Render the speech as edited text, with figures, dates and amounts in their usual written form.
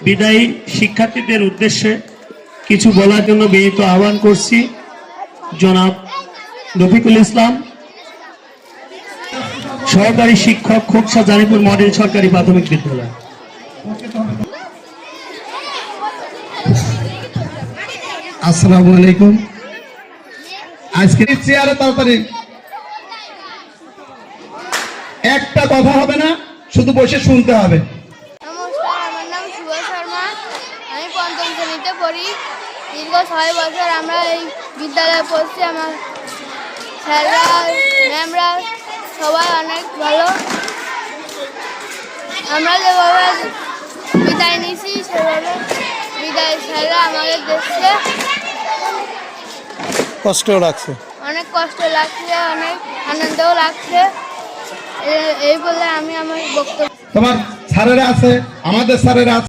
বিদায়ী শিক্ষার্থীদের উদ্দেশ্যে কিছু বলার জন্য বিনীত আহ্বান করছি জনাব রফিকুল ইসলাম, সহকারী শিক্ষক, খোকসা জানিপুর মডেল সরকারি প্রাথমিক বিদ্যালয়। আসসালামু আলাইকুম। আজকে চেয়ারে তাড়াতাড়ি একটা কথা হবে না, শুধু বসে শুনতে হবে। নমস্কার, আমার নাম শুভ শর্মা। আমি পঞ্চম শ্রেণীতে পড়ি। দীর্ঘ 6 বছর আমরা এই বিদ্যালয়ে পড়ছি। আমার স্যাররা, ম্যামরা সবাই অনেক ভালো। আমরা যেভাবে বিদায় নিয়েছি সেভাবে বিদায় স্যাররা আমাদের দেখছে। কষ্ট লাগছে, অনেক কষ্ট লাগছে, অনেক আনন্দও লাগছে। এই বলে আমি আমার বক্তব্য। তোমার স্যারেরা আছে, আমাদের স্যারেরা আছে।